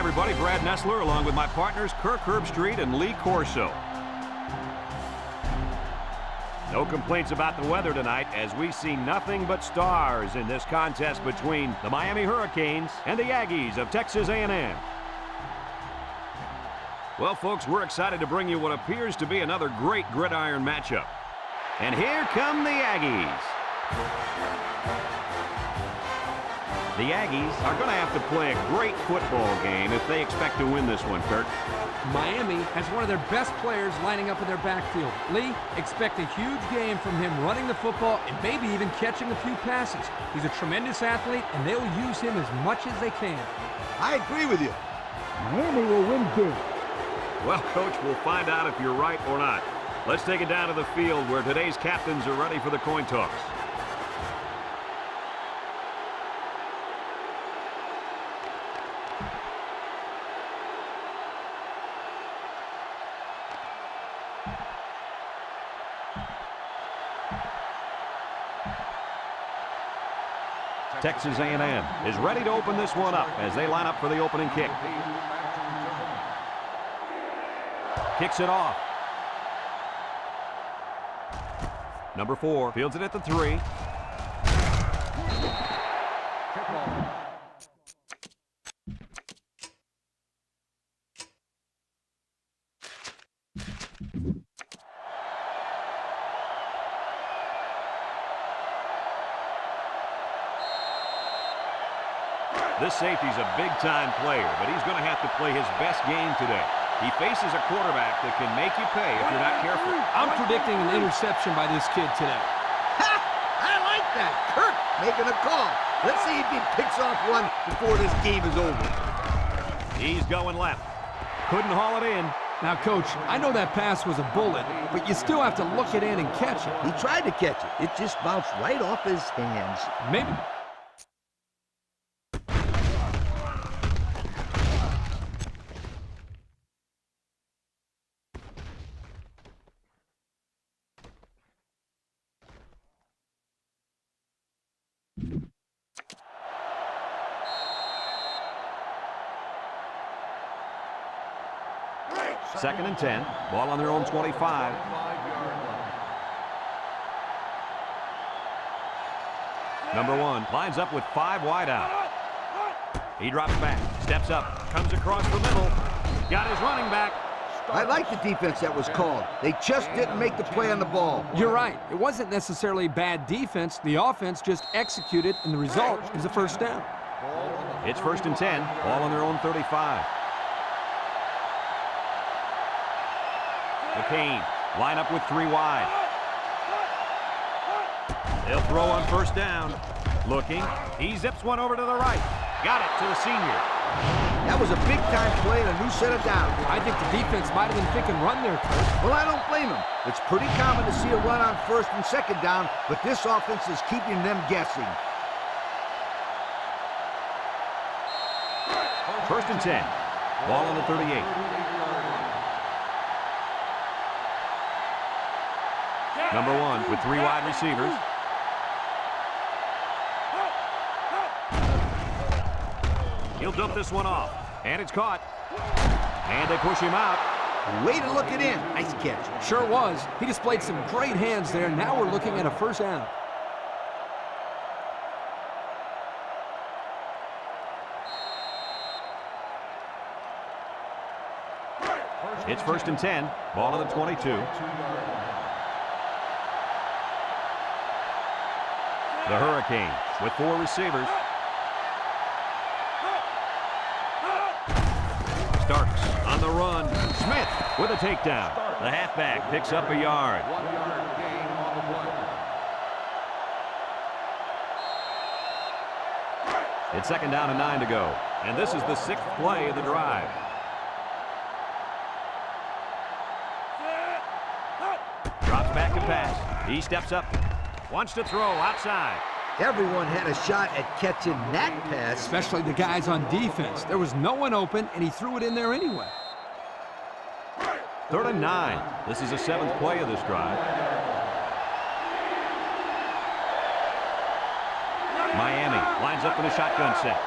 everybody. Brad Nessler along with my partners Kirk Herbstreit and Lee Corso. No complaints about the weather tonight as we see nothing but stars in this contest between the Miami Hurricanes and the Aggies of Texas A&M. Well, folks, we're excited to bring you what appears to be another great gridiron matchup. And here come the Aggies. The Aggies are going to have to play a great football game if they expect to win this one, Kirk. Miami has one of their best players lining up in their backfield. Lee, expect a huge game from him running the football and maybe even catching a few passes. He's a tremendous athlete, and they'll use him as much as they can. I agree with you. Miami will win big. Well, Coach, we'll find out if you're right or not. Let's take it down to the field where today's captains are ready for the coin toss. Texas A&M is ready to open this one up as they line up for the opening kick. Kicks it off. Number 4 fields it at the 3. This safety's a big-time player, but he's going to have to play his best game today. He faces a quarterback that can make you pay if you're not careful. I'm predicting an interception by this kid today. Ha! I like that. Kirk making a call. Let's see if he picks off one before this game is over. He's going left. Couldn't haul it in. Now, Coach, I know that pass was a bullet, but you still have to look it in and catch it. He tried to catch it. It just bounced right off his hands. Maybe. Second and 10. Ball on their own 25. Number 1 lines up with 5 wide out. He drops back, steps up, comes across the middle. Got his running back. I like the defense that was called. They just didn't make the play on the ball. You're right. It wasn't necessarily bad defense. The offense just executed, and the result is a first down. It's first and 10. Ball on their own 35. McCain, line up with 3 wide. They'll throw on first down. Looking. He zips one over to the right. Got it to the senior. That was a big-time play and a new set of downs. I think the defense might have been thinking run there, Coach. Well, I don't blame him. It's pretty common to see a run on first and second down, but this offense is keeping them guessing. First and 10. Ball on the 38. Number 1 with 3 wide receivers. He'll dump this one off. And it's caught. And they push him out. Way to look it in. Nice catch. Sure was. He displayed some great hands there. Now we're looking at a first down. It's first and 10. Ball on the 22. The Hurricanes with 4 receivers. Starks on the run. Smith with a takedown. The halfback picks up a yard. It's second down and 9 to go. And this is the 6th play of the drive. Drops back to pass. He steps up. Wants to throw outside. Everyone had a shot at catching that pass. Especially the guys on defense. There was no one open, and he threw it in there anyway. Third and 9. This is the 7th play of this drive. Miami lines up in a shotgun set.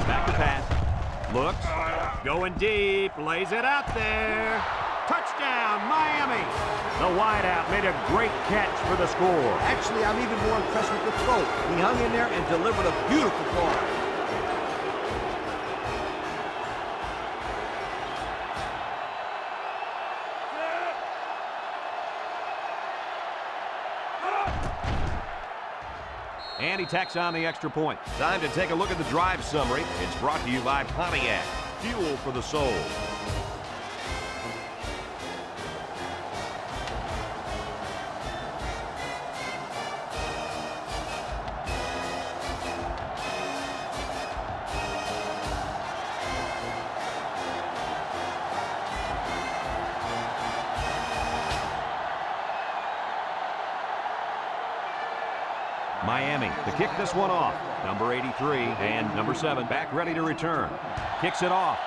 Back to pass. Looks. Going deep. Lays it out there. Touchdown, Miami. The wideout made a great catch for the score. Actually, I'm even more impressed with the throw. He hung in there and delivered a beautiful ball. And he tacks on the extra point. Time to take a look at the drive summary. It's brought to you by Pontiac. Fuel for the soul. Miami to kick this one off. Number 83 and number 7 back ready to return. Kicks it off.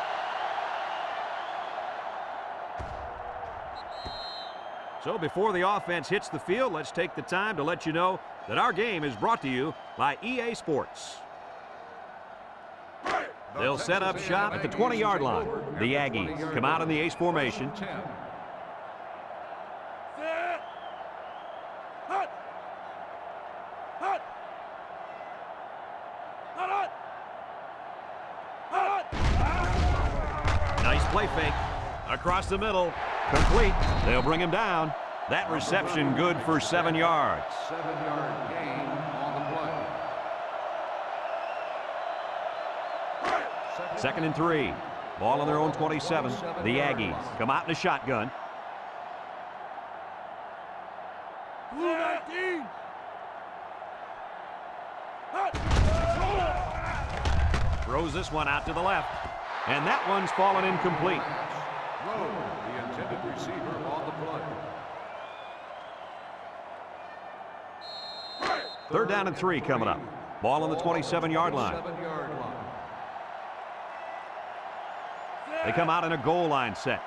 So before the offense hits the field, let's take the time to let you know that our game is brought to you by EA Sports. They'll set up shop at the 20-yard line. The Aggies come out in the ace formation. Nice play fake. Across the middle. Complete. They'll bring him down. That reception good for 7 yards. 7-yard gain on the play. Second and 3. Ball on their own 27. The Aggies come out in a shotgun. Throws this one out to the left. And that one's fallen incomplete. The intended receiver on the play. Third down and 3 coming up. Ball on the 27-yard line. They come out in a goal line set.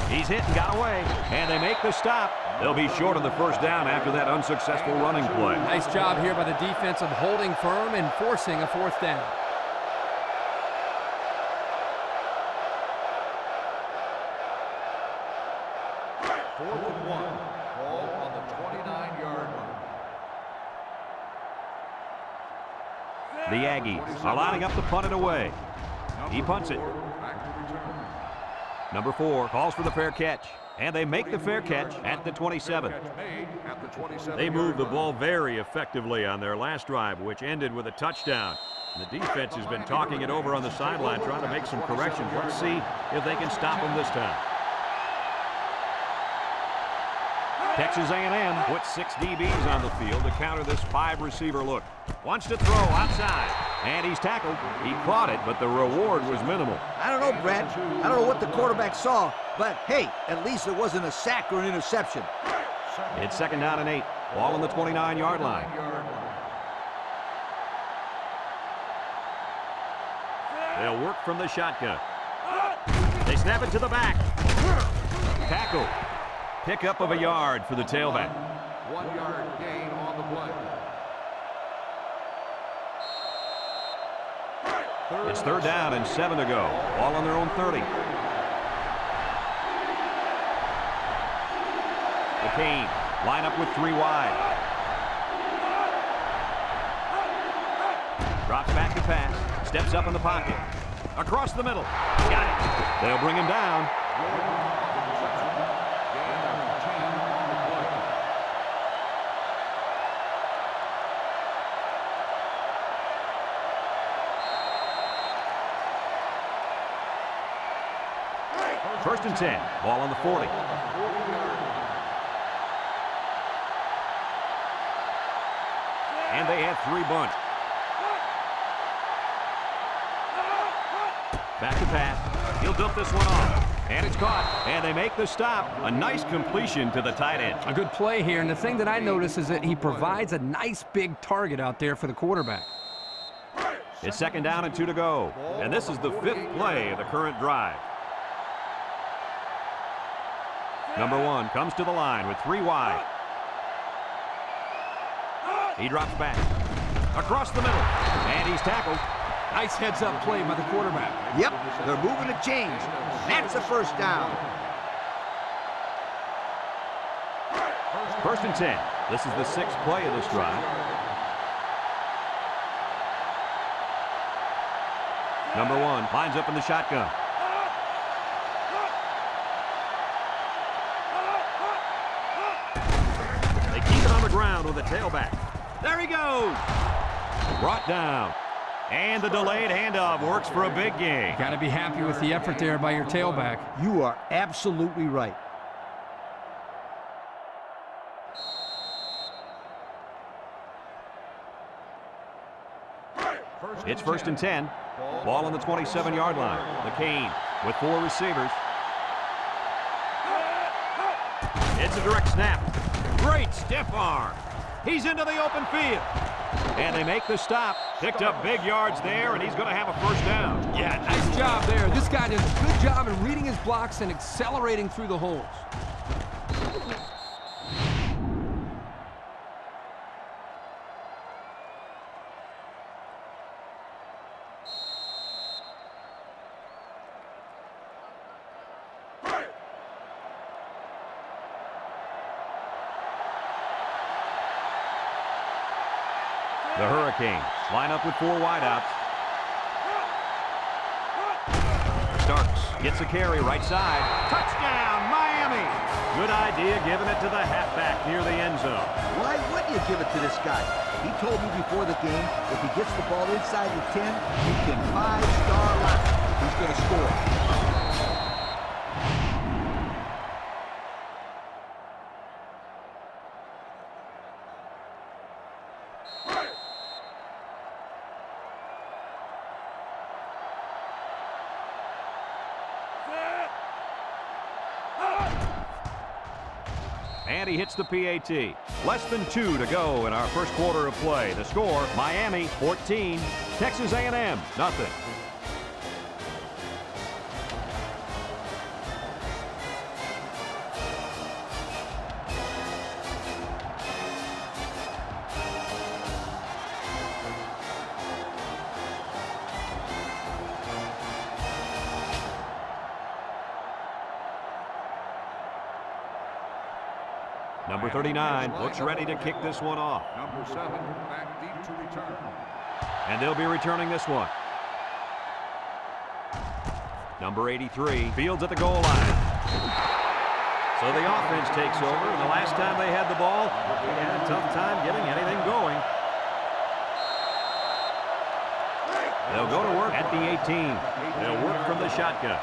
He's hit and got away, and they make the stop. They'll be short of the first down after that unsuccessful running play. Nice job here by the defense of holding firm and forcing a fourth down. Fourth and 1. Ball on the 29-yard line. The Aggies are lining up to punt it away. He punts it. Number 4 calls for the fair catch. And they make the fair catch at the 27. They moved the ball very effectively on their last drive, which ended with a touchdown. The defense has been talking it over on the sideline, trying to make some corrections. Let's see if they can stop them this time. Texas A&M puts 6 DBs on the field to counter this 5-receiver look. Wants to throw outside, and he's tackled. He caught it, but the reward was minimal. I don't know, Brad. I don't know what the quarterback saw, but hey, at least it wasn't a sack or an interception. It's second down and 8. Ball on the 29-yard line. They'll work from the shotgun. They snap it to the back. Tackle. Pickup of a yard for the tailback. 1-yard gain on the play. It's third down and 7 to go. Ball on their own 30. The Canes line up with 3 wide. Drops back to pass. Steps up in the pocket. Across the middle. Got it. They'll bring him down. First and 10. Ball on the 40. And they have 3 bunch. Back to pass. He'll dump this one off. And it's caught. And they make the stop. A nice completion to the tight end. A good play here, and the thing that I notice is that he provides a nice big target out there for the quarterback. It's second down and 2 to go. And this is the 5th play of the current drive. Number 1 comes to the line with 3 wide. He drops back. Across the middle. And he's tackled. Nice heads-up play by the quarterback. Yep, they're moving to change. That's a first down. First and 10. This is the 6th play of this drive. Number 1 lines up in the shotgun. They keep it on the ground with a tailback. There he goes. Brought down. And the delayed handoff works for a big gain. Got to be happy with the effort there by your tailback. You are absolutely right. It's first and 10. Ball on the 27-yard line. McCain with 4 receivers. It's a direct snap. Great stiff arm. He's into the open field. And they make the stop. Picked up big yards there, and he's going to have a first down. Yeah, nice job there. This guy does a good job in reading his blocks and accelerating through the holes. The Hurricanes line up with 4 wideouts. Starks gets a carry right side. Touchdown, Miami! Good idea giving it to the halfback near the end zone. Why wouldn't you give it to this guy? He told me before the game, if he gets the ball inside the 10, you can 5-star lock. He's going to score. And he hits the PAT. Less than 2 to go in our first quarter of play. The score, Miami 14, Texas A&M nothing. Number 39 looks ready to kick this one off. Number 7 back deep to return. And they'll be returning this one. Number 83 fields at the goal line. So the offense takes over, and the last time they had the ball, they had a tough time getting anything going. They'll go to work at the 18. They'll work from the shotgun.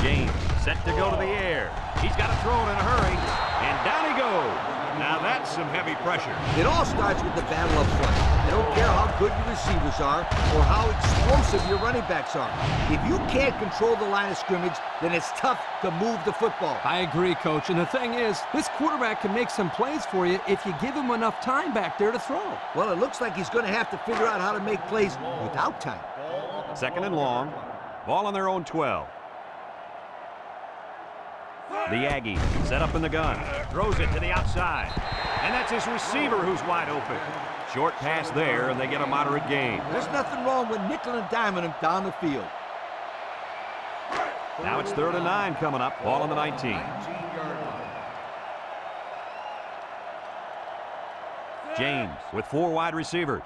James set to go to the air. He's got to throw it in a hurry, and down he goes. Now that's some heavy pressure. It all starts with the battle up front. I don't care how good your receivers are or how explosive your running backs are. If you can't control the line of scrimmage, then it's tough to move the football. I agree, Coach. And the thing is, this quarterback can make some plays for you if you give him enough time back there to throw. Well, it looks like he's going to have to figure out how to make plays without time. Second and long. Ball on their own 12. The Aggies set up in the gun. Throws it to the outside. And that's his receiver who's wide open. Short pass there, and they get a moderate gain. There's nothing wrong with nickel and diming him down the field. Now it's 3rd and 9 coming up. Ball on the 19. James with 4 wide receivers.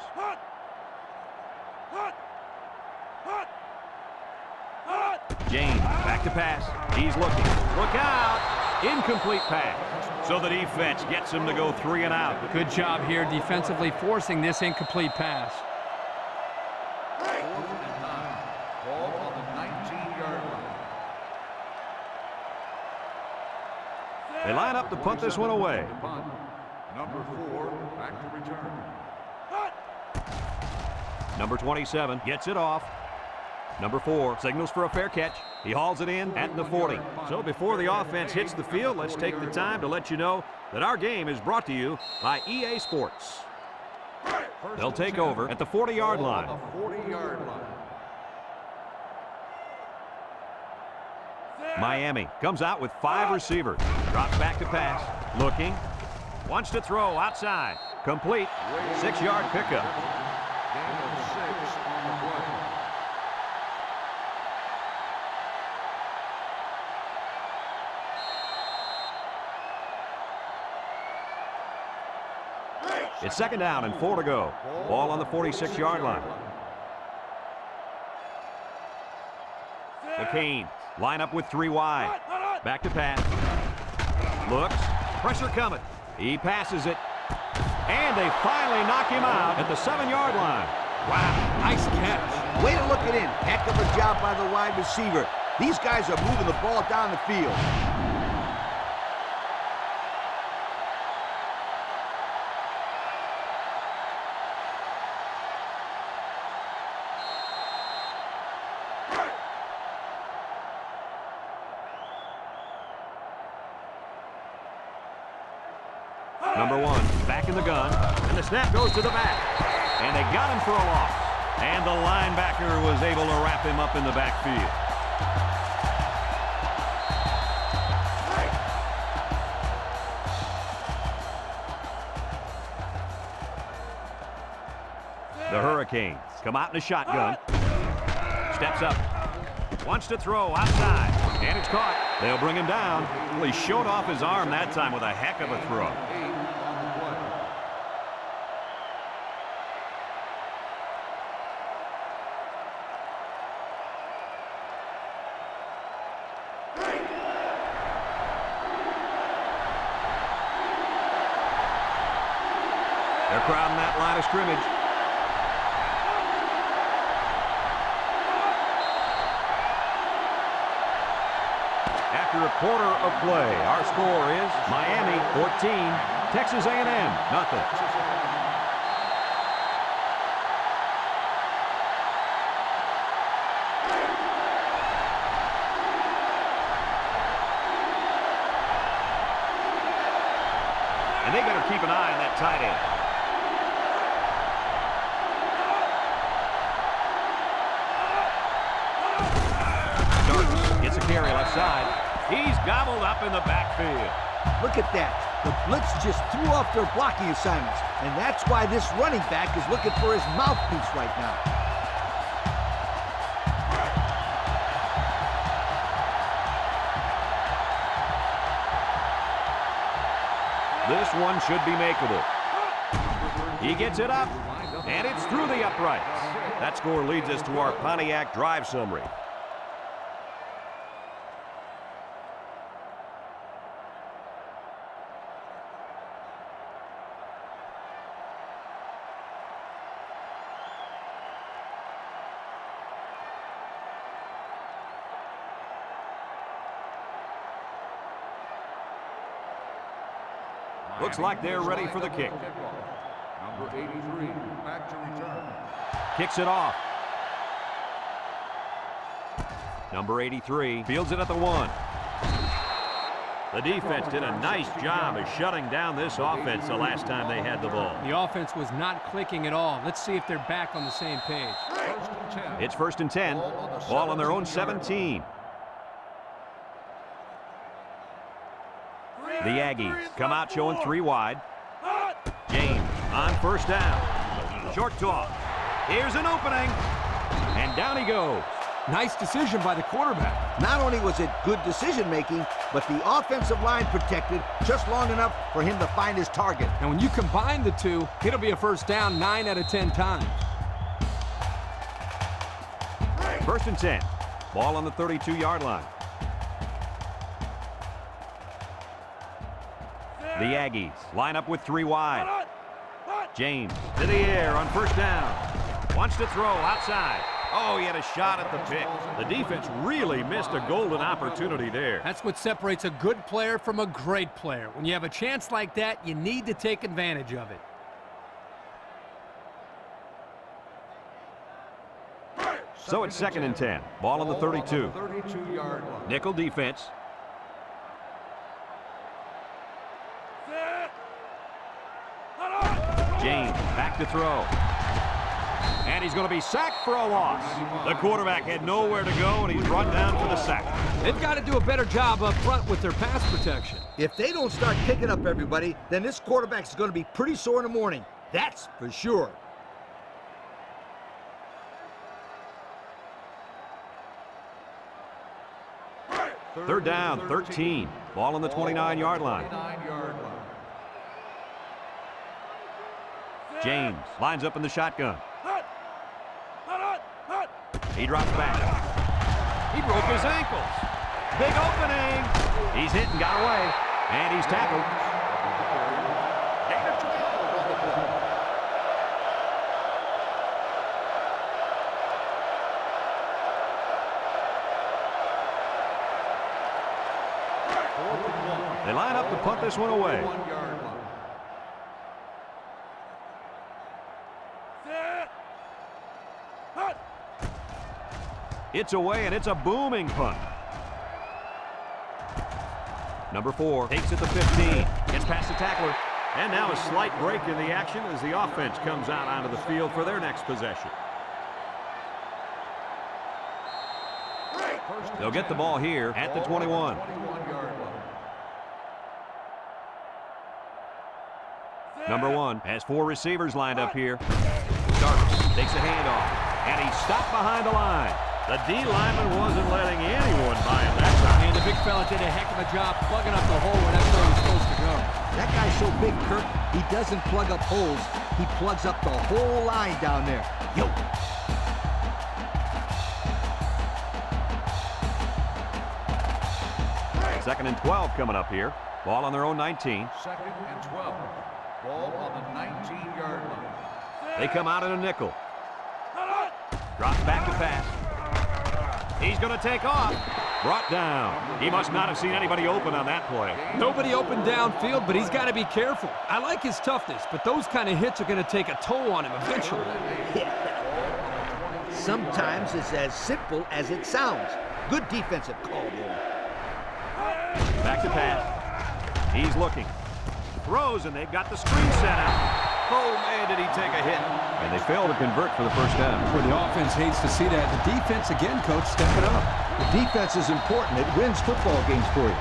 James back to pass. He's looking. Look out. Incomplete pass. So the defense gets him to go 3 and out. Good job here defensively forcing this incomplete pass. 4th and 9. Ball on the 19-yard line. They line up to punt this one away. Punt. Number 4 back to return. Number 27 gets it off. Number 4 signals for a fair catch. He hauls it in at the 40. So before the offense hits the field, let's take the time to let you know that our game is brought to you by EA Sports. They'll take over at the 40-yard line. 40-yard line. Miami comes out with 5 receivers. Drops back to pass. Looking. Wants to throw outside. Complete. 6-yard pickup. Gain of 6 on the play. It's 2nd down and 4 to go. Ball on the 46-yard line. The Canes line up with 3 wide. Back to pass. Looks. Pressure coming. He passes it. And they finally knock him out at the 7-yard line. Wow, nice catch. Way to look it in. Heck of a job by the wide receiver. These guys are moving the ball down the field. Number 1 back in the gun, and the snap goes to the back. And they got him for a loss. And the linebacker was able to wrap him up in the backfield. The Hurricanes come out in a shotgun. Steps up. Wants to throw outside. And it's caught. They'll bring him down. Well, he showed off his arm that time with a heck of a throw. 8 on the play. They're crowding that line of scrimmage. After a quarter of play, our score is Miami 14, Texas A&M nothing. And they better keep an eye on that tight end. Gets a carry left side. He's gobbled up in the backfield. Look at that. The blitz just threw off their blocking assignments. And that's why this running back is looking for his mouthpiece right now. This one should be makeable. He gets it up, and it's through the uprights. That score leads us to our Pontiac drive summary. Looks like they're ready for the kick. Number 83, back to return. Kicks it off. Number 83 fields it at the 1. The defense did a nice job of shutting down this offense the last time they had the ball. The offense was not clicking at all. Let's see if they're back on the same page. First and 10. It's 1st and 10. Ball on their own 17. The Aggies come out showing 3 wide. James on 1st down. Short toss. Here's an opening. And down he goes. Nice decision by the quarterback. Not only was it good decision-making, but the offensive line protected just long enough for him to find his target. And when you combine the two, it'll be a first down 9 out of 10 times. 1st and 10. Ball on the 32-yard line. The Aggies line up with 3 wide. James to the air on 1st down. Wants to throw outside. Oh, he had a shot at the pick. The defense really missed a golden opportunity there. That's what separates a good player from a great player. When you have a chance like that, you need to take advantage of it. So it's 2nd and 10. Ball on the 32. 32-yard line. Nickel defense. James back to throw. And he's going to be sacked for a loss. The quarterback had nowhere to go, and he's brought down for the sack. They've got to do a better job up front with their pass protection. If they don't start picking up everybody, then this quarterback is going to be pretty sore in the morning. That's for sure. Third down, 13. Ball on the 29-yard line. James lines up in the shotgun. He drops back. He broke his ankles. Big opening. He's hit and got away. And he's tackled. They line up to punt this one away. It's away, and it's a booming punt. Number 4 takes it to 15. Gets past the tackler. And now a slight break in the action as the offense comes out onto the field for their next possession. They'll get the ball here at the 21. Number 1 has 4 receivers lined up here. Starks takes a handoff, and he's stopped behind the line. The D lineman wasn't letting anyone by him that time. And the big fella did a heck of a job plugging up the hole where that's where he's supposed to go. That guy's so big, Kirk, he doesn't plug up holes. He plugs up the whole line down there. Yo. Second and 12 coming up here. Ball on their own 19. Second and 12. Ball on the 19-yard line. They come out in a nickel. Drops back to pass. He's going to take off. Brought down. He must not have seen anybody open on that play. Nobody open downfield, but he's got to be careful. I like his toughness, but those kind of hits are going to take a toll on him eventually. Sometimes it's as simple as it sounds. Good defensive call, boy. Back to pass. He's looking. Throws, and they've got the screen set out. Oh, man, did he take a hit. And they fail to convert for the first down. Well, the offense hates to see that. The defense, again, Coach, stepping up. The defense is important. It wins football games for you.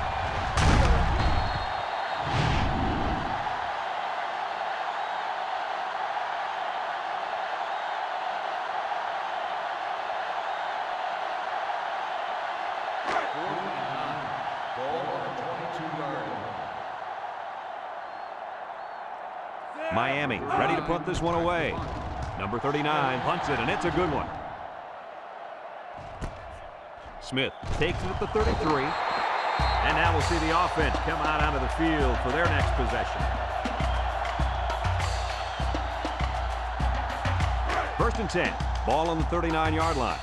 Miami ready to punt this one away. Number 39 punts it, and it's a good one. Smith takes it at the 33. And now we'll see the offense come out onto the field for their next possession. First and 10. Ball on the 39-yard line.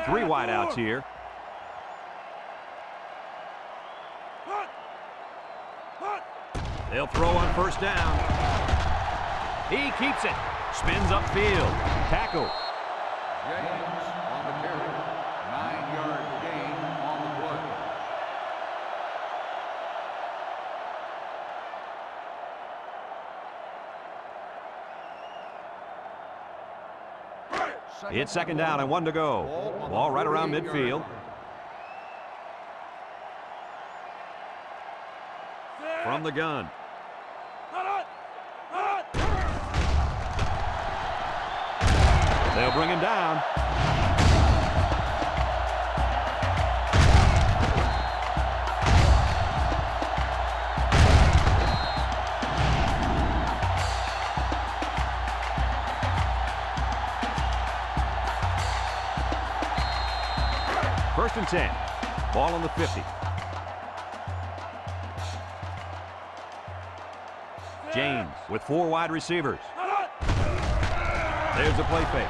Three wideouts here. They'll throw on first down. He keeps it. Spins upfield. Tackle. James on the carry. 9-yard gain on the play. It's second down and 1 to go. Ball right around midfield. From the gun. They'll bring him down. First and 10. Ball on the 50. James with 4 wide receivers. There's a play fake.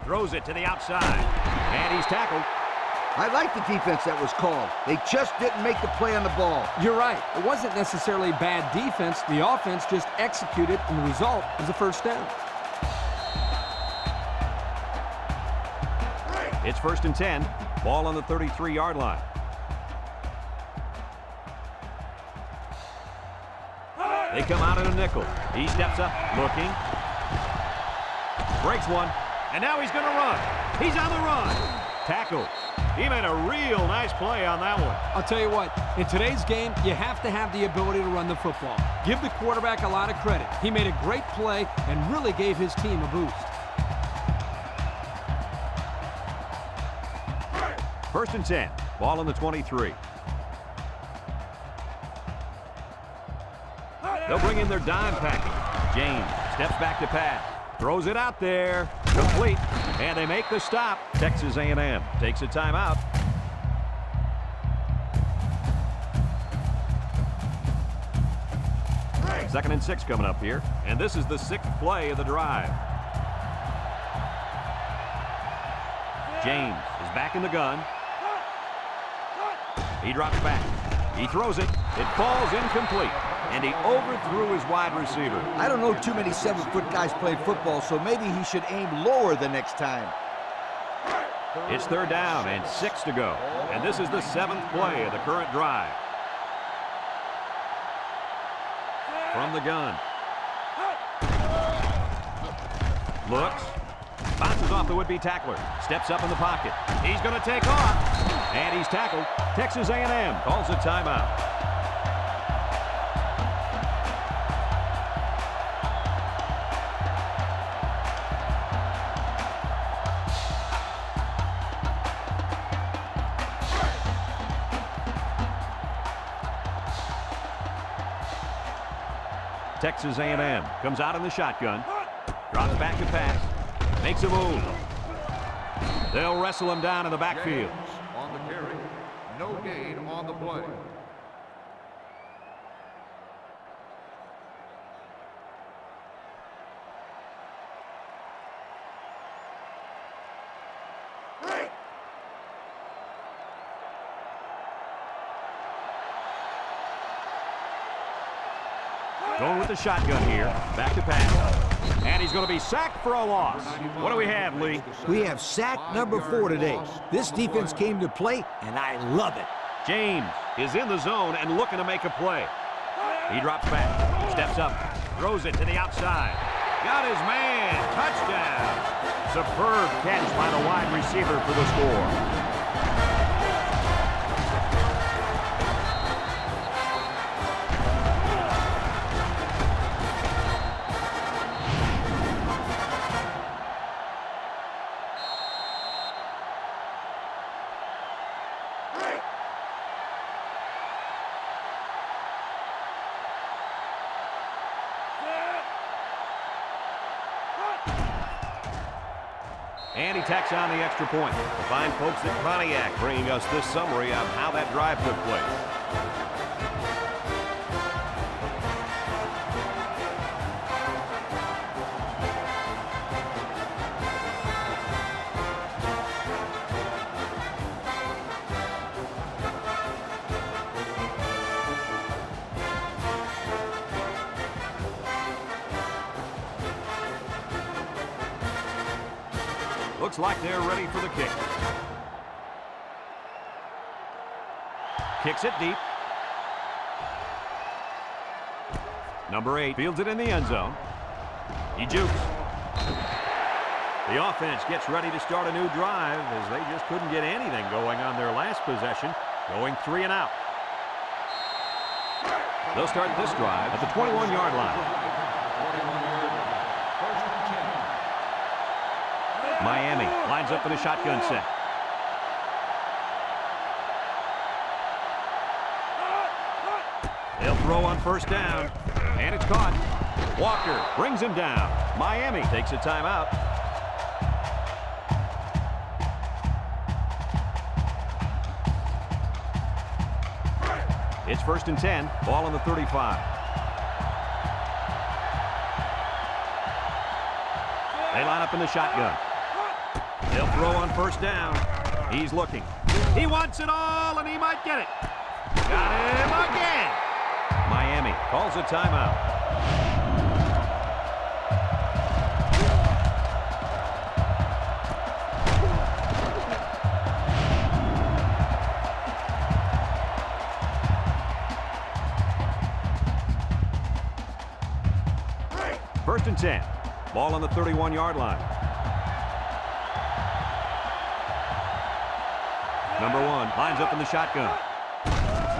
Throws it to the outside. And he's tackled. I like the defense that was called. They just didn't make the play on the ball. You're right. It wasn't necessarily bad defense. The offense just executed, and the result was a first down. It's first and 10. Ball on the 33-yard line. They come out in a nickel. He steps up, looking. Breaks one, and now he's going to run. He's on the run. Tackle. He made a real nice play on that one. I'll tell you what, in today's game, you have to have the ability to run the football. Give the quarterback a lot of credit. He made a great play and really gave his team a boost. First and 10. Ball on the 23. They'll bring in their dime package. James steps back to pass. Throws it out there. Complete. And they make the stop. Texas A&M takes a timeout. Second and 6 coming up here. And this is the 6th play of the drive. James is back in the gun. He drops back. He throws it. It falls incomplete. And he overthrew his wide receiver. I don't know too many 7-foot guys playing football, so maybe he should aim lower the next time. It's third down and 6 to go. And this is the 7th play of the current drive. From the gun. Looks. Bounces off the would-be tackler. Steps up in the pocket. He's going to take off. And he's tackled. Texas A&M calls a timeout. Texas A&M comes out in the shotgun. Drops back to pass. Makes a move. They'll wrestle him down in the backfield. On the carry. No gain on the play. Going with the shotgun here. Back to pass. And he's going to be sacked for a loss. What do we have, Lee? We have sack number 4 today. This defense came to play, and I love it. James is in the zone and looking to make a play. He drops back, steps up, throws it to the outside. Got his man. Touchdown. Superb catch by the wide receiver for the score. And he tacks on the extra point. The fine folks at Pontiac bringing us this summary of how that drive took place. Looks like they're ready for the kick. Kicks it deep. Number 8 fields it in the end zone. He jukes. The offense gets ready to start a new drive as they just couldn't get anything going on their last possession, going 3 and out. They'll start this drive at the 21-yard line. Miami lines up in a shotgun set. They'll throw on first down, and it's caught. Walker brings him down. Miami takes a timeout. It's first and 10, ball on the 35. They line up in the shotgun. They'll throw on first down. He's looking. He wants it all, and he might get it. Got him again. Miami calls a timeout. and 10. Ball on the 31-yard line. Number 1 lines up in the shotgun.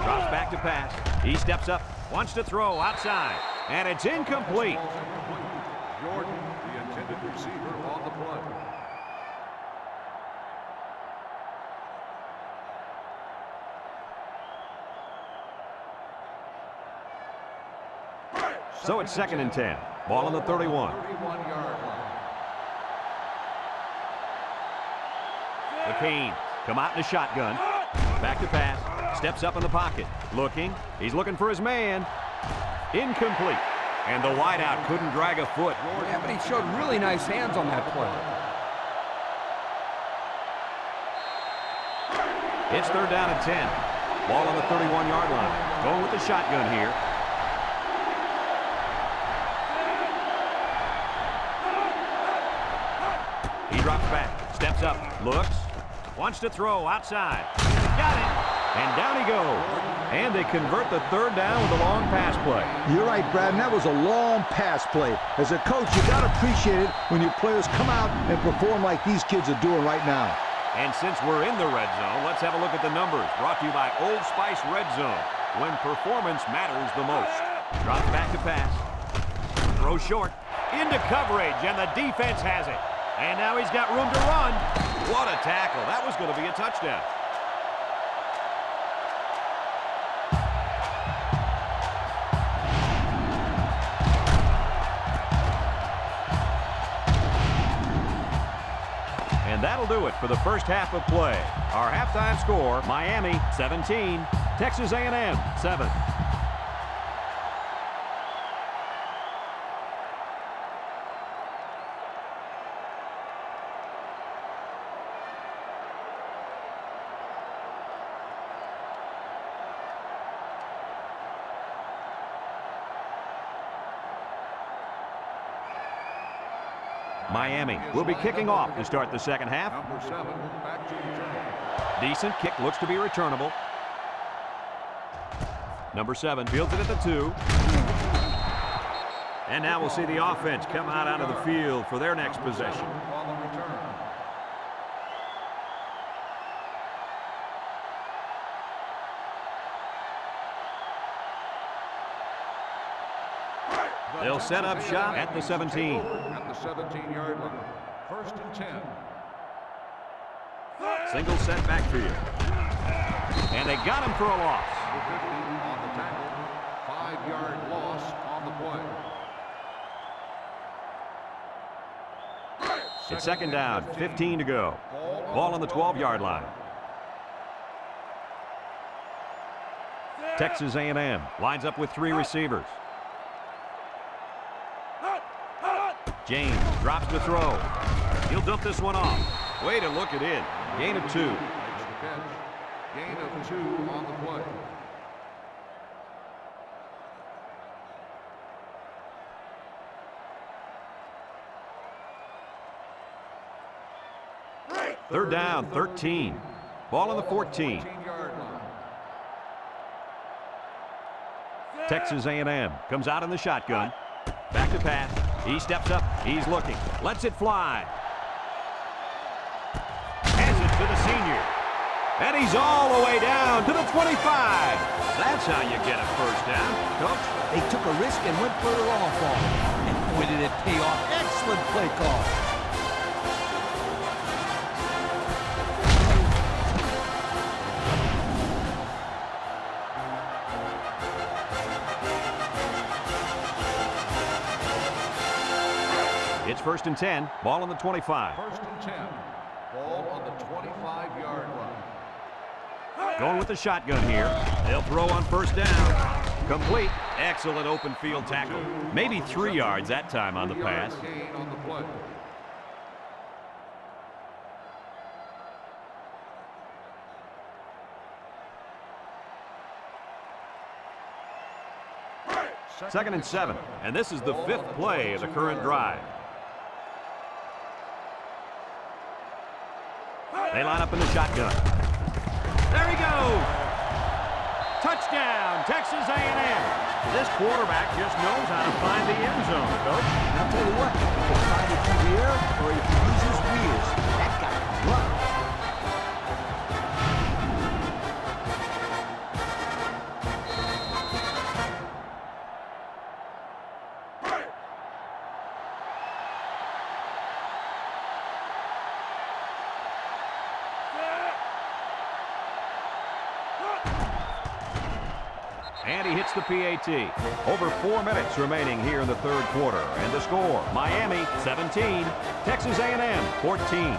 Drops back to pass. He steps up, wants to throw outside, and it's incomplete. Jordan, the intended receiver, on the play. So it's 2nd and 10. Ball on the 31. 31-yard line. McCain come out in a shotgun. Back to pass. Steps up in the pocket. Looking. He's looking for his man. Incomplete. And the wideout couldn't drag a foot. Yeah, but he showed really nice hands on that play. It's 3rd down and 10. Ball on the 31-yard line. Going with the shotgun here. He drops back, steps up, looks, wants to throw outside. Got it, and down he goes. And they convert the 3rd down with a long pass play. You're right, Brad, and that was a long pass play. As a coach, you got to appreciate it when your players come out and perform like these kids are doing right now. And since we're in the red zone, let's have a look at the numbers. Brought to you by Old Spice Red Zone, when performance matters the most. Drops back to pass. Throw short, into coverage, and the defense has it. And now he's got room to run. What a tackle. That was going to be a touchdown. And that'll do it for the first half of play. Our halftime score, Miami 17, Texas A&M 7. Miami will be kicking off to start the second half. Number 7, back to return. Decent kick, looks to be returnable. Number 7 fields it at the 2. And now we'll see the offense come out onto the field for their next possession. On the return. They'll set up shop at the 17. At the 17-yard line. 1st and 10. Single set backfield. And they got him for a loss. Number 50 on the tackle. 5-yard loss on the play. It's 2nd down, 15 to go. Ball on the 12-yard line. Texas A&M lines up with 3 receivers. James drops to throw. He'll dump this one off. Way to look it in. Gain of 2. Makes the catch. Gain of 2 on the play. Third down, 13. Ball on the 14. 14-yard line. Texas A&M comes out in the shotgun. Back to pass. He steps up. He's looking. Lets it fly. Hands it to the senior. And he's all the way down to the 25. That's how you get a first down. Coach? They took a risk and went for the long ball. And boy, did it pay off. Excellent play call. It's 1st and 10. Ball on the 25. 1st and 10. Ball on the 25-yard line. Going with the shotgun here. They'll throw on 1st down. Complete. Excellent open field tackle. Maybe 3 yards that time on the pass. 3-yard gain on the play. Second and 7. And this is the 5th play of the current drive. They line up in the shotgun. There he goes! Touchdown, Texas A&M! This quarterback just knows how to find the end zone, Coach. And I'll tell you what, he can find it through the air or he can use his wheels. That guy can run. And he hits the PAT. Over 4 minutes remaining here in the third quarter. And the score, Miami 17, Texas A&M 14.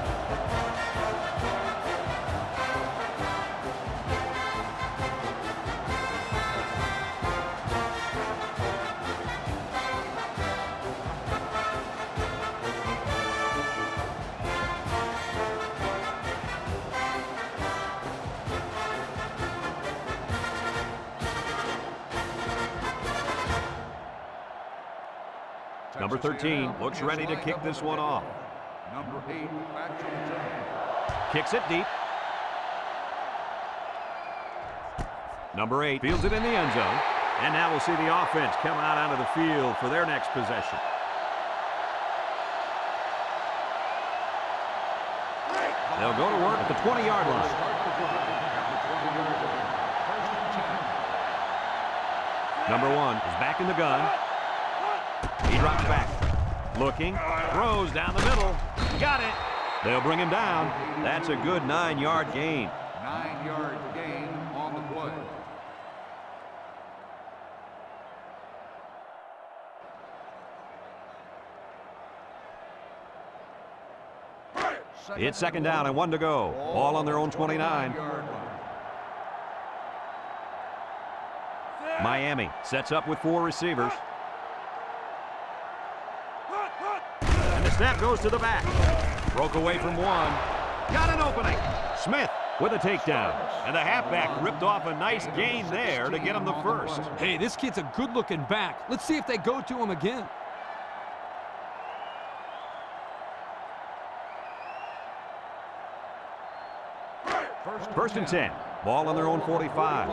Number 13 looks ready to kick this one off. Number 8 back to return. Kicks it deep. Number 8 fields it in the end zone. And now we'll see the offense come out onto the field for their next possession. They'll go to work at the 20-yard line. Number 1 is back in the gun. He drops back. Looking. Throws down the middle. Got it. They'll bring him down. That's a good 9-yard gain. 9-yard gain on the play. It's second down and 1 to go. Ball on their own 29. Miami sets up with 4 receivers. And the snap goes to the back. Broke away from 1. Got an opening. Smith with a takedown. And the halfback ripped off a nice gain there to get him the first. Hey, this kid's a good-looking back. Let's see if they go to him again. First and 10. Ball on their own 45.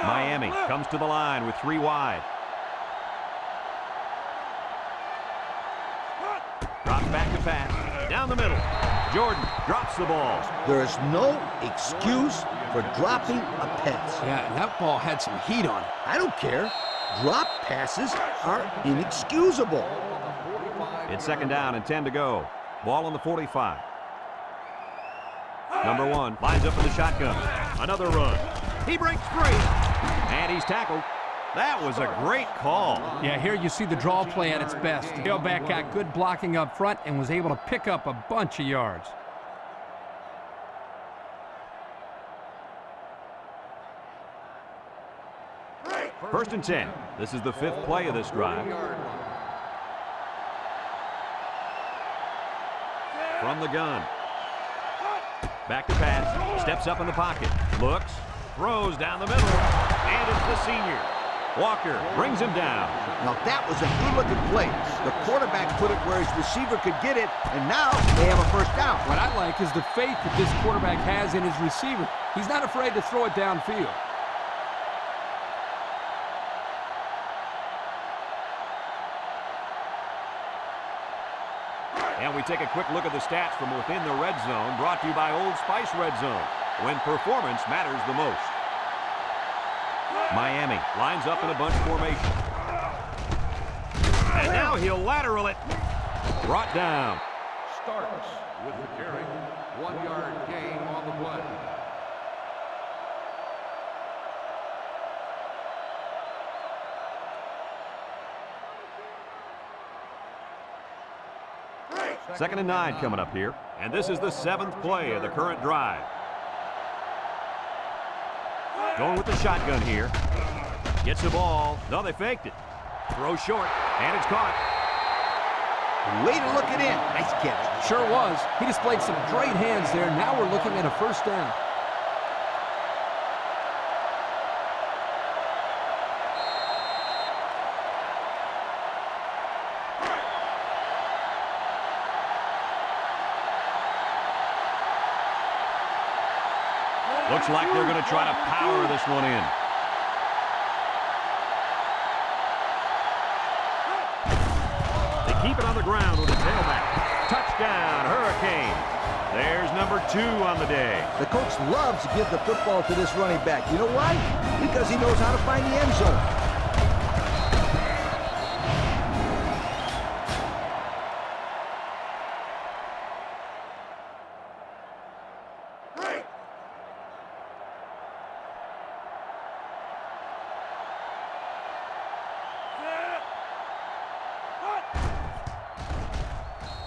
Miami comes to the line with 3 wide. Drops back to pass. Down the middle. Jordan drops the ball. There is no excuse for dropping a pass. Yeah, and that ball had some heat on it. I don't care. Drop passes are inexcusable. It's second down and 10 to go. Ball on the 45. Number 1 lines up in the shotgun. Another run. He breaks free. And he's tackled. That was a great call. Yeah, here you see the draw play at its best. The tailback got good blocking up front and was able to pick up a bunch of yards. First and 10. This is the 5th play of this drive. From the gun. Back to pass. Steps up in the pocket. Looks. Throws down the middle. And it's the senior. Walker brings him down. Now that was a good-looking play. The quarterback put it where his receiver could get it, and now they have a first down. What I like is the faith that this quarterback has in his receiver. He's not afraid to throw it downfield. And we take a quick look at the stats from within the red zone, brought to you by Old Spice Red Zone, when performance matters the most. Miami lines up in a bunch formation. And now he'll lateral it. Brought down. Starks with the carry. 1-yard gain on the play. Second and 9 coming up here. And this is the 7th play of the current drive. Going with the shotgun here. Gets the ball. No, they faked it. Throw short. And it's caught. Way to look it in. Nice catch. Sure was. He displayed some great hands there. Now we're looking at a first down. Looks like they're going to try to power this one in. They keep it on the ground with a tailback. Touchdown, Hurricane. There's number 2 on the day. The coach loves to give the football to this running back. You know why? Because he knows how to find the end zone.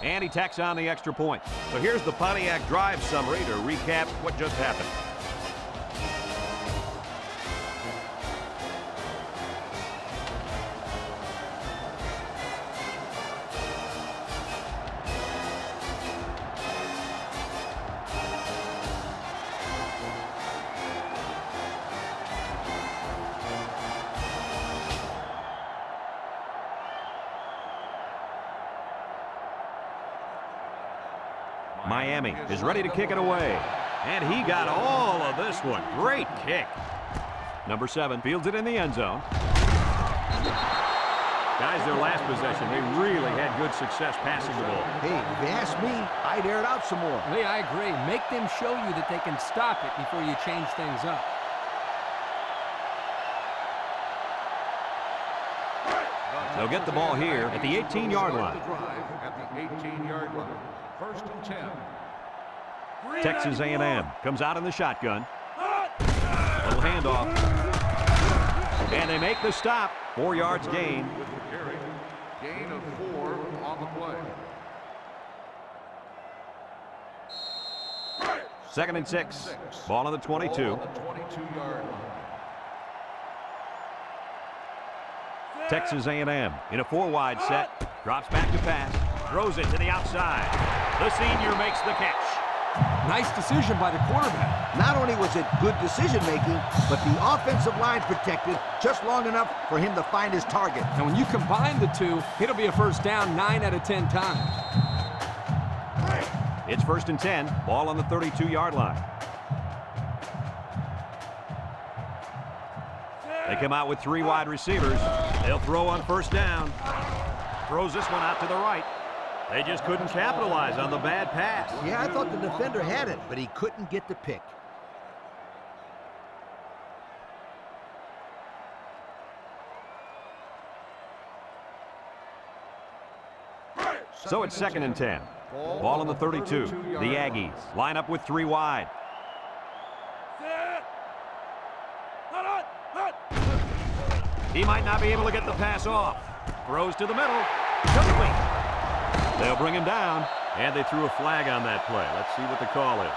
And he tacks on the extra point. So here's the Pontiac drive summary to recap what just happened. Miami is ready to kick it away. And he got all of this one. Great kick. Number 7 fields it in the end zone. Guys, their last possession, they really had good success passing the ball. Hey, if you ask me, I'd air it out some more. Lee, I agree. Make them show you that they can stop it before you change things up. They'll get the ball here at the 18-yard line. At the 18-yard line. 1st and 10. Texas A&M comes out in the shotgun. Little handoff. And they make the stop. 4 yards gain. With the carry. Gain of 4 on the play. 2nd and 6. Ball on the 22. Ball on the 22-yard line. Texas A&M in a 4-wide set. Drops back to pass. Throws it to the outside. The senior makes the catch. Nice decision by the quarterback. Not only was it good decision-making, but the offensive line protected just long enough for him to find his target. And when you combine the two, it'll be a first down 9 out of 10 times. It's 1st and 10. Ball on the 32-yard line. They come out with 3 wide receivers. They'll throw on 1st down. Throws this one out to the right. They just couldn't capitalize on the bad pass. Yeah, I thought the defender had it, but he couldn't get the pick. So it's 2nd and 10. Ball on the 32. The Aggies line up with 3 wide. He might not be able to get the pass off. Throws to the middle. Complete. They'll bring him down, and they threw a flag on that play. Let's see what the call is.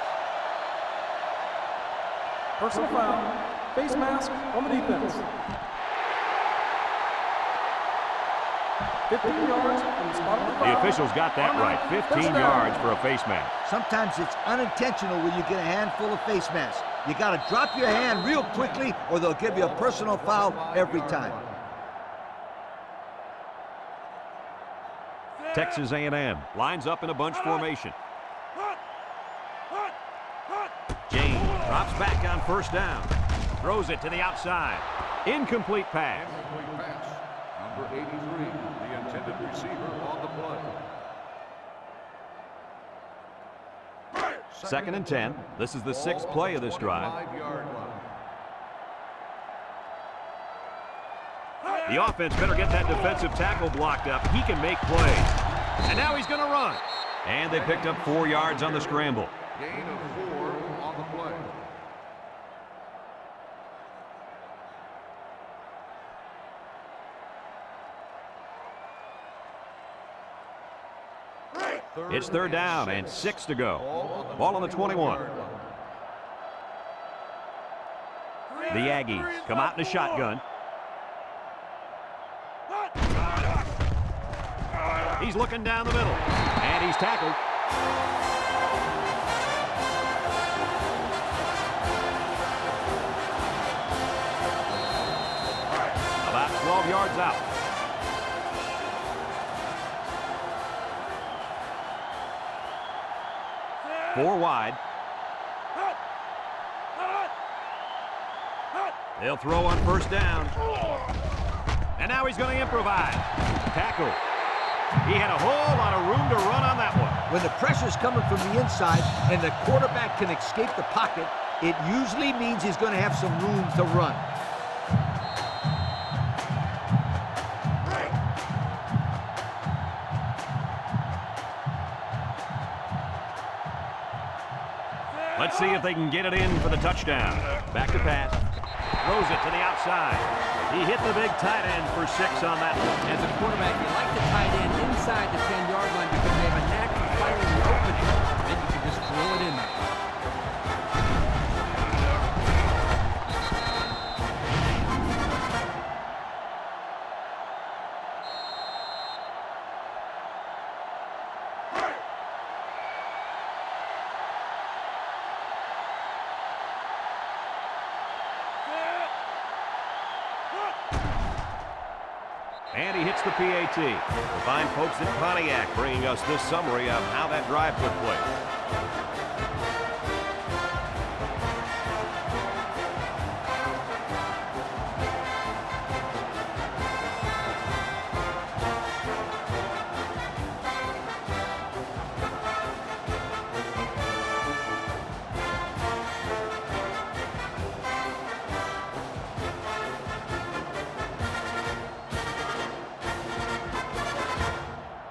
Personal foul. Face mask on the defense. 15 yards from the spot of the foul. The officials got that right. 15 yards for a face mask. Sometimes it's unintentional when you get a handful of face masks. You got to drop your hand real quickly, or they'll give you a personal foul every time. Texas A&M lines up in a bunch formation. James drops back on 1st down. Throws it to the outside. Incomplete pass. Incomplete pass. Number 83, the intended receiver on the play. 2nd and 10. This is the 6th play of this drive. 5-yard line. The offense better get that defensive tackle blocked up. He can make plays. And now he's going to run. And they picked up 4 yards on the scramble. Gain of 4 on the play. It's 3rd down and 6 to go. Ball on the 21. The Aggies come out in a shotgun. He's looking down the middle, and he's tackled. About 12 yards out. Four wide. They'll throw on first down. And now he's going to improvise. Tackle. He had a whole lot of room to run on that one. When the pressure's coming from the inside and the quarterback can escape the pocket, it usually means he's going to have some room to run. Let's see if they can get it in for the touchdown. Back to pass. Throws it to the outside. He hit the big tight end for 6 on that one. As a quarterback, you like the tight end inside the 10-yard line because they have a knack for finding the opening. Then you can just drill it in there. And he hits the PAT. The fine folks at Pontiac bringing us this summary of how that drive took place.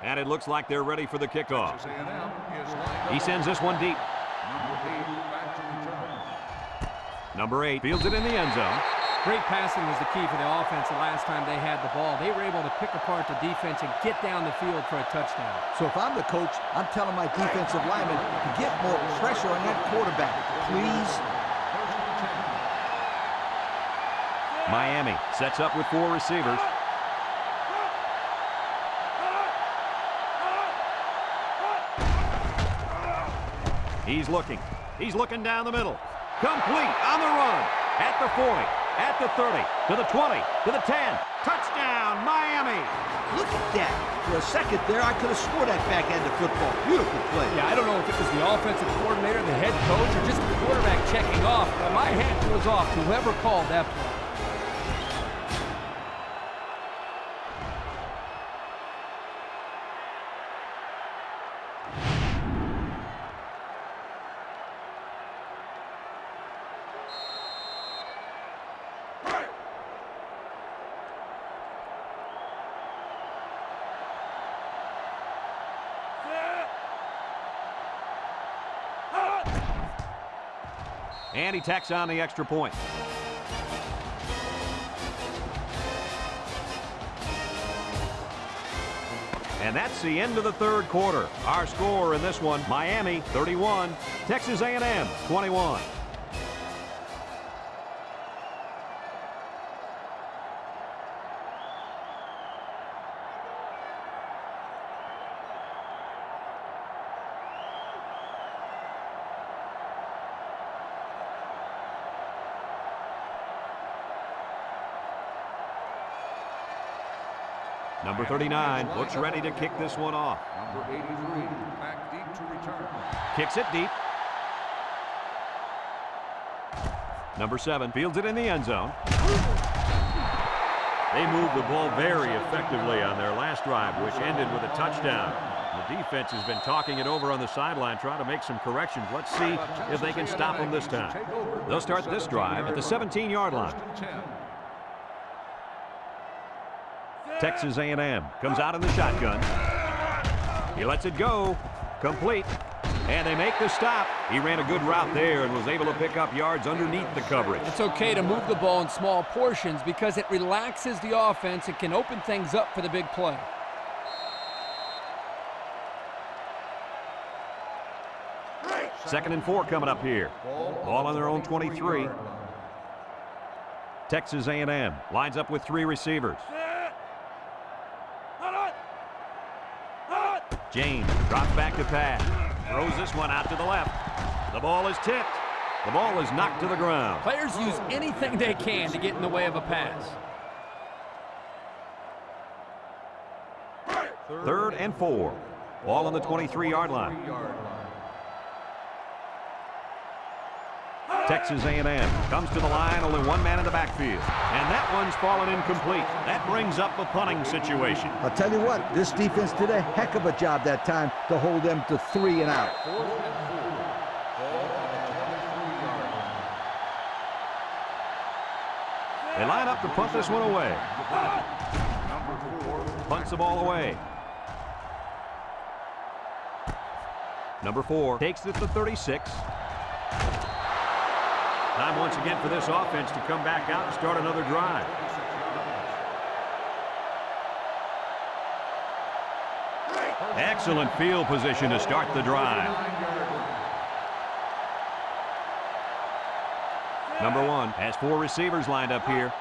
And it looks like they're ready for the kickoff. He sends this one deep. Number 8 fields it in the end zone. Great passing was the key for the offense the last time they had the ball. They were able to pick apart the defense and get down the field for a touchdown. So if I'm the coach, I'm telling my defensive linemen to get more pressure on that quarterback, please. Miami sets up with 4 receivers. He's looking down the middle. Complete on the run. At the 40, at the 30, to the 20, to the 10. Touchdown, Miami. Look at that. For a second there, I could have scored that back end of football. Beautiful play. Yeah, I don't know if it was the offensive coordinator, the head coach, or just the quarterback checking off, but my hat was off to whoever called that play. And he tacks on the extra point. And that's the end of the third quarter. Our score in this one, Miami 31, Texas A&M 21. Number 39 looks ready to kick this one off. Number 83, back deep to return. Kicks it deep. Number 7 fields it in the end zone. They moved the ball very effectively on their last drive, which ended with a touchdown. The defense has been talking it over on the sideline, trying to make some corrections. Let's see if they can stop them this time. They'll start this drive at the 17-yard line. Texas A&M comes out in the shotgun. He lets it go. Complete. And they make the stop. He ran a good route there and was able to pick up yards underneath the coverage. It's okay to move the ball in small portions because it relaxes the offense. It can open things up for the big play. Second and 4 coming up here. Ball on their own 23. Texas A&M lines up with 3 receivers. James drops back to pass. Throws this one out to the left. The ball is tipped. The ball is knocked to the ground. Players use anything they can to get in the way of a pass. Third and 4. Ball on the 23-yard line. Texas A&M comes to the line, only one man in the backfield. And that one's fallen incomplete. That brings up a punting situation. I'll tell you what, this defense did a heck of a job that time to hold them to 3 and out. They line up to punt this one away. Punts the ball away. Number 4 takes it to 36. Time once again for this offense to come back out and start another drive. Excellent field position to start the drive. Number 1 has 4 receivers lined up here.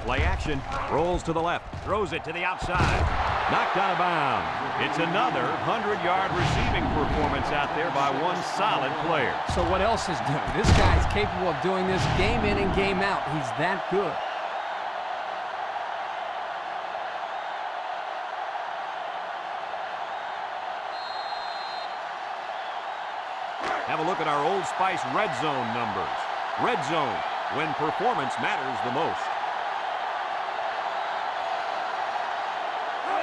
Play action, rolls to the left, throws it to the outside. Knocked out of bounds. It's another 100-yard receiving performance out there by one solid player. So what else is new? This guy's capable of doing this game in and game out. He's that good. Have a look at our Old Spice red zone numbers. Red zone, when performance matters the most.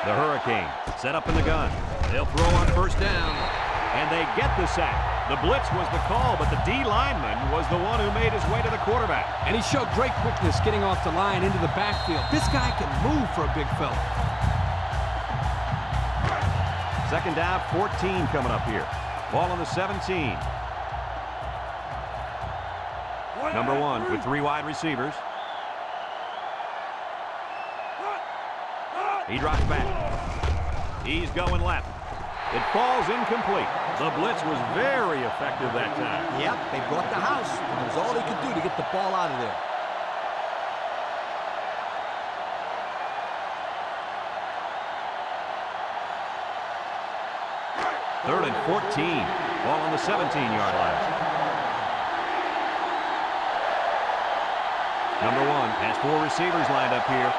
The Hurricanes set up in the gun. They'll throw on first down, and they get the sack. The blitz was the call, but the D lineman was the one who made his way to the quarterback. And he showed great quickness getting off the line into the backfield. This guy can move for a big fella. Second down, 14 coming up here. Ball on the 17. Number 1 with 3 wide receivers. He drops back. He's going left. It falls incomplete. The blitz was very effective that time. Yep, they brought the house. It was all they could do to get the ball out of there. Third and 14. Ball on the 17-yard line. Number 1 has 4 receivers lined up here.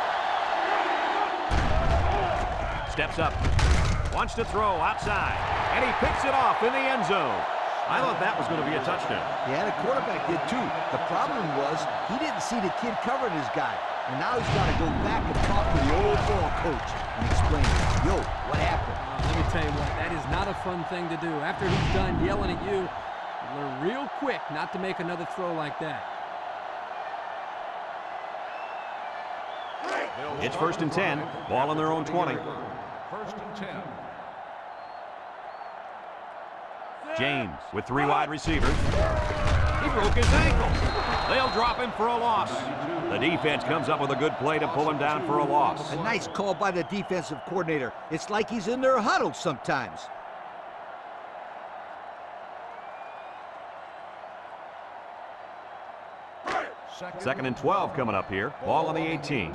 Steps up, wants to throw outside, and he picks it off in the end zone. I thought that was going to be a touchdown. Yeah, the quarterback did too. The problem was he didn't see the kid covering his guy. And now he's got to go back and talk to the old ball coach and explain, yo, what happened? Let me tell you what, that is not a fun thing to do. After he's done yelling at you, learn real quick not to make another throw like that. It's first and 10. Ball on their own 20. First and 10. James with 3 wide receivers. He broke his ankle. They'll drop him for a loss. The defense comes up with a good play to pull him down for a loss. A nice call by the defensive coordinator. It's like he's in their huddle sometimes. Second and 12 coming up here. Ball on the 18.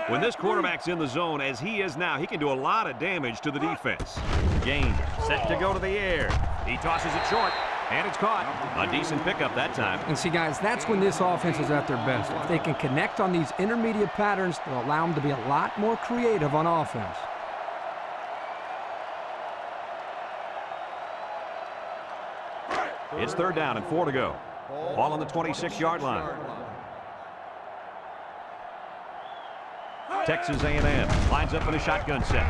When this quarterback's in the zone, as he is now, he can do a lot of damage to the defense. James set to go to the air. He tosses it short, and it's caught. A decent pickup that time. And see, guys, that's when this offense is at their best. If they can connect on these intermediate patterns, they'll allow them to be a lot more creative on offense. It's third down and 4 to go. Ball on the 26-yard line. Texas A&M lines up in a shotgun set.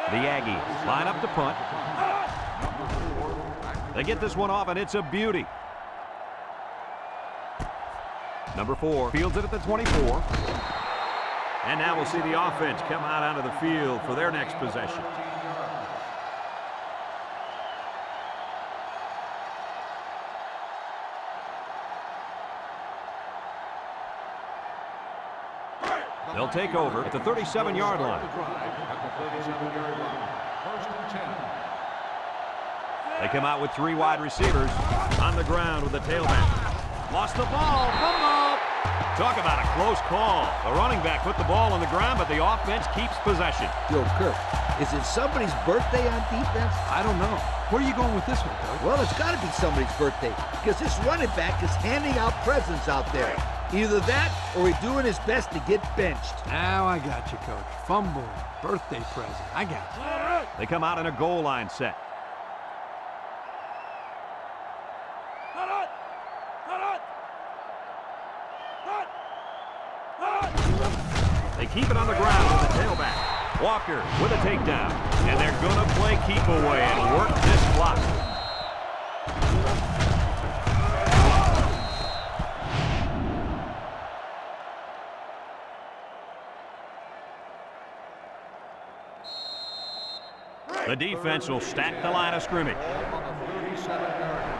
The Aggies line up to punt. They get this one off, and it's a beauty. Number 4 fields it at the 24. And now we'll see the offense come out onto the field for their next possession. They'll take over at the 37-yard line. They come out with 3 wide receivers on the ground with the tailback. Lost the ball. Fumble. Talk about a close call. The running back put the ball on the ground, but the offense keeps possession. Yo, Kirk, is it somebody's birthday on defense? I don't know. Where are you going with this one, Coach? Well, it's got to be somebody's birthday because this running back is handing out presents out there. Either that or he's doing his best to get benched. Now I got you, Coach. Fumble, birthday present. I got you. They come out in a goal line set. They keep it on the ground with the tailback. Walker with a takedown. And they're going to play keep away and work this clock. The defense will stack the line of scrimmage. On the 37-yard line.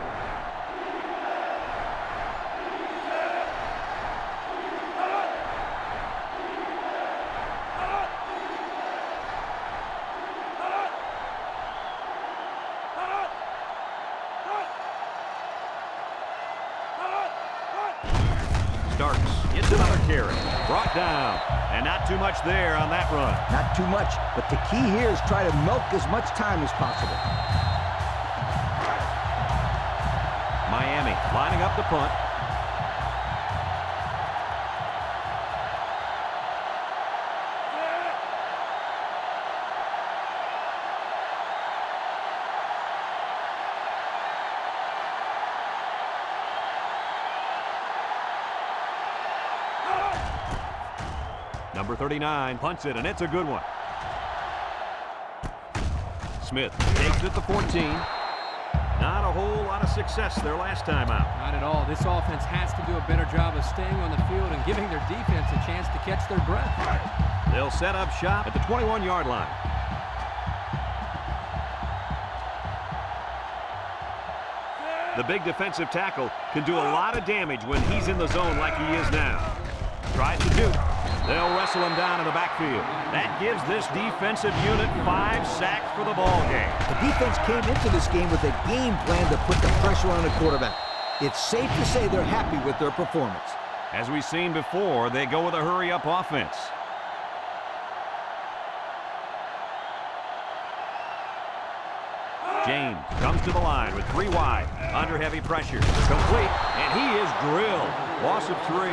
Starks gets another carry. Brought down. And not too much there on that run. Not too much, but the key here is try to milk as much time as possible. Miami lining up the punt. Number 39 punts it, and it's a good one. Smith takes it to 14. Not a whole lot of success their last time out. Not at all. This offense has to do a better job of staying on the field and giving their defense a chance to catch their breath. They'll set up shop at the 21-yard line. The big defensive tackle can do a lot of damage when he's in the zone like he is now. Tries to juke. They'll wrestle him down in the backfield. That gives this defensive unit 5 sacks for the ball game. The defense came into this game with a game plan to put the pressure on the quarterback. It's safe to say they're happy with their performance. As we've seen before, they go with a hurry-up offense. James comes to the line with 3 wide. Under heavy pressure. Complete, and he is drilled. Loss of 3.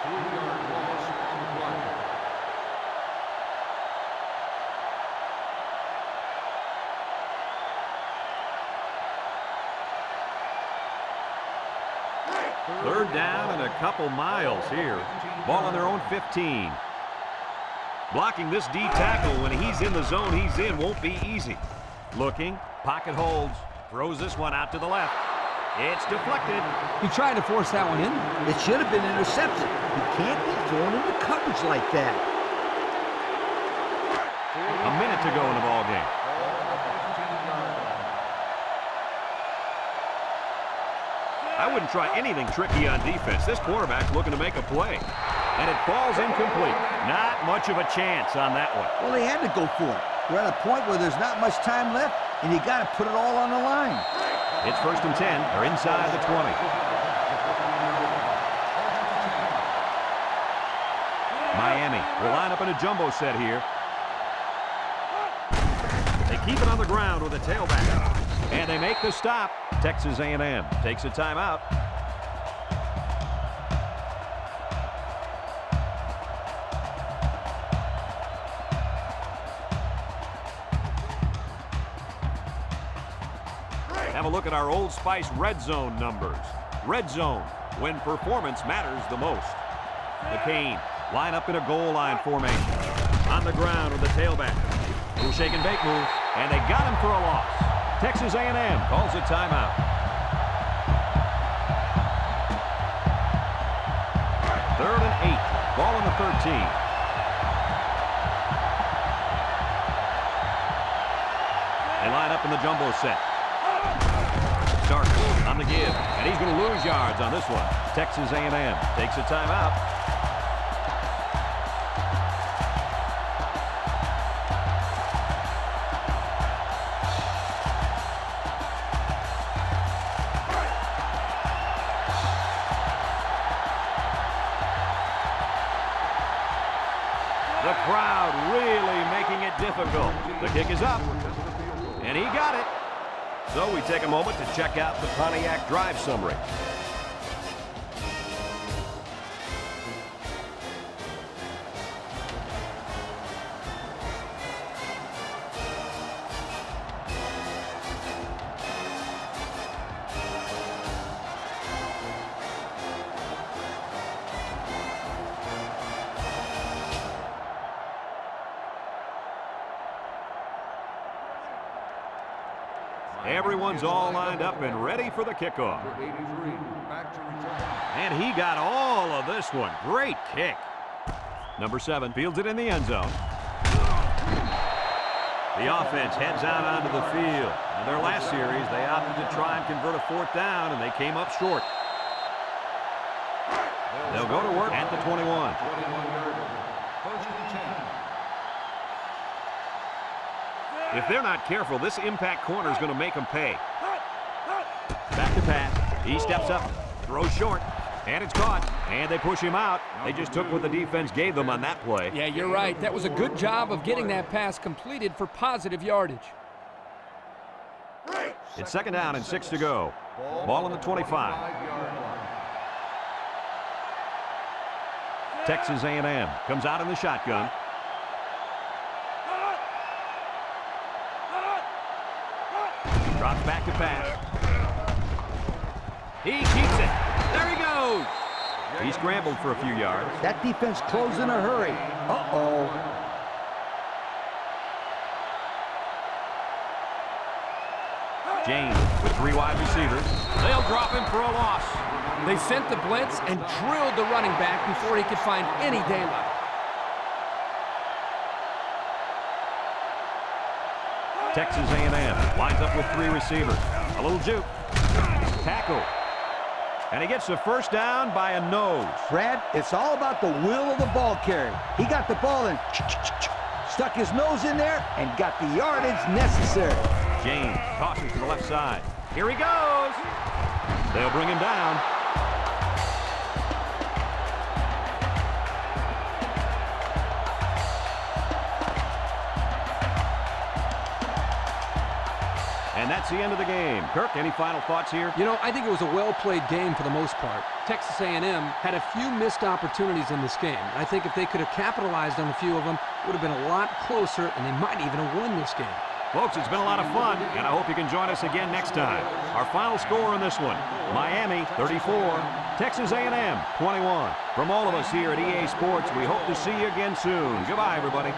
2-yard loss on the play. Third down and a couple miles here. Ball on their own 15. Blocking this D tackle when he's in the zone he's in won't be easy. Looking, pocket holds, throws this one out to the left. It's deflected. He tried to force that one in. It should have been intercepted. You can't be thrown into coverage like that. A minute to go in the ball game. I wouldn't try anything tricky on defense. This quarterback's looking to make a play. And it falls incomplete. Not much of a chance on that one. Well, they had to go for it. We're at a point where there's not much time left, and you got to put it all on the line. It's 1st and 10. They're inside the 20. Miami will line up in a jumbo set here. They keep it on the ground with a tailback. And they make the stop. Texas A&M takes a timeout. Have a look at our Old Spice Red Zone numbers. Red Zone, when performance matters the most. The Cane line up in a goal line formation. On the ground with the tailback. Little shake and bake move, and they got him for a loss. Texas A&M calls a timeout. Third and 8. Ball on the 13. They line up in the jumbo set. Starks on the give, and he's going to lose yards on this one. Texas A&M takes a timeout. difficult. The kick is up, and he got it. So we take a moment to check out the Pontiac drive summary. Everyone's all lined up and ready for the kickoff. Number 83, back to return. And he got all of this one. Great kick. Number 7 fields it in the end zone. The offense heads out onto the field. In their last series, they opted to try and convert a 4th down, and they came up short. They'll go to work at the 21. 21-yard line. First and 10. If they're not careful, this impact corner is going to make them pay. Back to pass. He steps up, throws short, and it's caught. And they push him out. They just took what the defense gave them on that play. Yeah, you're right. That was a good job of getting that pass completed for positive yardage. It's 2nd down and 6 to go. Ball on the 25. 5-yard line. Texas A&M comes out in the shotgun. Drops back to pass. He keeps it. There he goes. He scrambled for a few yards. That defense closed in a hurry. Uh-oh. James with 3 wide receivers. They'll drop him for a loss. They sent the blitz and drilled the running back before he could find any daylight. Texas A&M lines up with 3 receivers. A little juke. Tackle. And he gets the first down by a nose. Brad, it's all about the will of the ball carrier. He got the ball and stuck his nose in there and got the yardage necessary. James tosses to the left side. Here he goes. They'll bring him down. And that's the end of the game. Kirk, any final thoughts here? You know, I think it was a well-played game for the most part. Texas A&M had a few missed opportunities in this game. I think if they could have capitalized on a few of them, it would have been a lot closer, and they might even have won this game. Folks, it's been a lot of fun, and I hope you can join us again next time. Our final score in this one, Miami 34, Texas A&M 21. From all of us here at EA Sports, we hope to see you again soon. Goodbye, everybody.